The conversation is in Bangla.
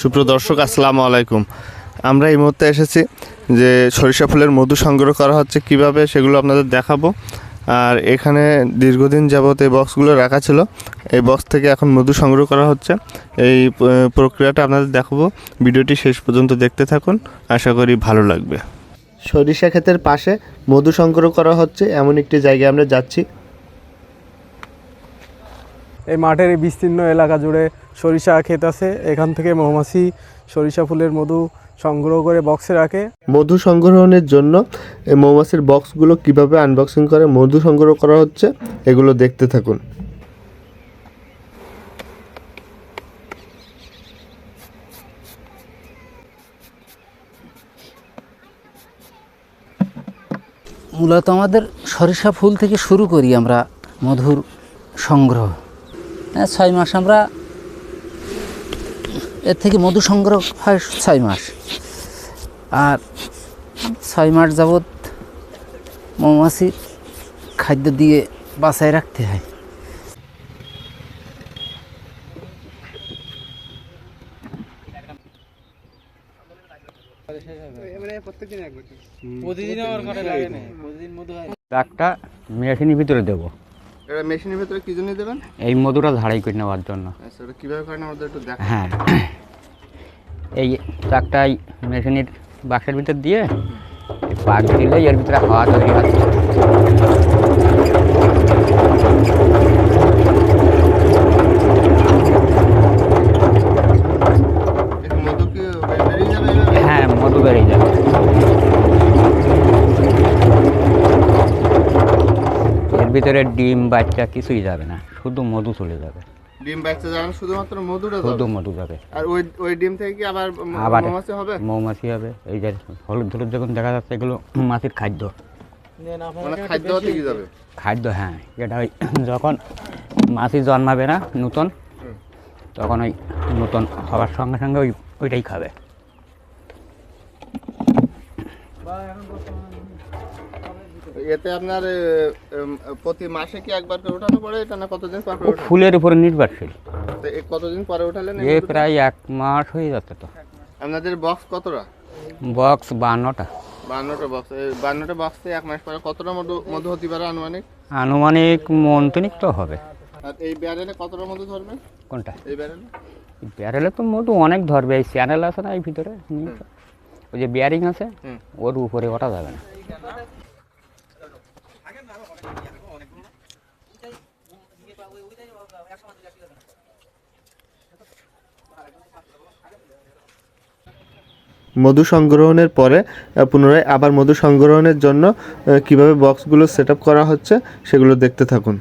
সুপ্রিয় দর্শক, আসসালামু আলাইকুম। আমরা এই মুহূর্তে এসেছি যে সরিষা ফুলের মধু সংগ্রহ করা হচ্ছে কিভাবে সেগুলো আপনাদের দেখাবো। আর এখানে দীর্ঘদিন যাবত এই বক্সগুলো রাখা ছিল, এই বক্স থেকে এখন মধু সংগ্রহ করা হচ্ছে। এই প্রক্রিয়াটা আপনাদের দেখাবো, ভিডিওটি শেষ পর্যন্ত দেখতে থাকুন, আশা করি ভালো লাগবে। সরিষা ক্ষেতের পাশে মধু সংগ্রহ করা হচ্ছে এমন একটি জায়গায় আমরা যাচ্ছি। এই মাঠের এই বিস্তীর্ণ এলাকা জুড়ে সরিষা ক্ষেত আছে। এখান থেকে মৌমাছি সরিষা ফুলের মধু সংগ্রহ করে বক্সে রাখে। মধু সংগ্রহণের জন্য এই মৌমাছির বক্সগুলো কিভাবে আনবক্সিং করে মধু সংগ্রহ করা হচ্ছে এগুলো দেখতে থাকুন। মূলত আমাদের সরিষা ফুল থেকে শুরু করি আমরা মধুর সংগ্রহ। 6 মাস আমরা এর থেকে মধু সংগ্রহ হয় 6 মাস, আর 6 মাস যাবৎ মৌমাছির খাদ্য দিয়ে বাঁচায় রাখতে হয়। একটা মেশিনের ভিতরে দেবো। এটা মেশিনের ভিতরে কি জন্য দেবেন? এই মধুটা ঝাড়াই করে নেওয়ার জন্য। আচ্ছা, এটা কিভাবে করেন আমাদের একটু দেখান। হ্যাঁ, এই চাকটাই মেশিনের বাক্সের ভিতর দিয়ে পাক দিলে এর ভিতরে হাওয়া তৈরি হয়। মধু কি বেরিয়ে যাবে? হ্যাঁ, মধু বেরিয়ে যাবে। এর ভিতরে ডিম বাচ্চা কিছুই যাবে না, শুধু মধু চলে যাবে। ডিম বাচ্চা যাবে, শুধুমাত্র মধুটা শুধু যাবে? মধু যাবে। আর ওই ডিম থেকে কি আবার মৌমাছি হবে? মৌমাছি হবে। এই যে হলুদ হলুদ যখন দেখা যাচ্ছে, এগুলো মাছির খাদ্য। মানে খাদ্য হতে কি যাবে? খাদ্য, হ্যাঁ। এটা ওই যখন মাছি জন্মাবে না নতুন, তখন ওই নতুন হওয়ার সঙ্গে সঙ্গে ওইটাই খাবে। এতে আপনার প্রতি মাসে কি একবার করে ওঠানো পড়ে, এটা না কতদিন পর করে ওঠানো? ফুলের উপরে নির্ভরশীল। তো এই কতদিন পরে ওঠালেন? এ প্রায় 1 মাস হয়ে যাচ্ছে। তো আপনাদের বক্স কতটা? বক্স 52টা। 52টা বক্স। এই 52টা বক্সে 1 মাস পরে কতটা মধু হতে পারে আনুমানিক? আনুমানিক মনতনিক তো হবে। আর এই ব্যারেলে কতটা মধু ধরবে? কোনটা? এই ব্যারেলে? ব্যারেলে তো মধু অনেক ধরবে। এই চ্যানেল আছে না এই ভিতরে, ওই যে বিয়ারিং আছে, ওর উপরে ওঠা যাবে না। মধু সংগ্রহণের পরে পুনরায় আবার মধু সংগ্রহণের জন্য কিভাবে বক্সগুলো সেট আপ করা হচ্ছে সেগুলো দেখতে থাকুন।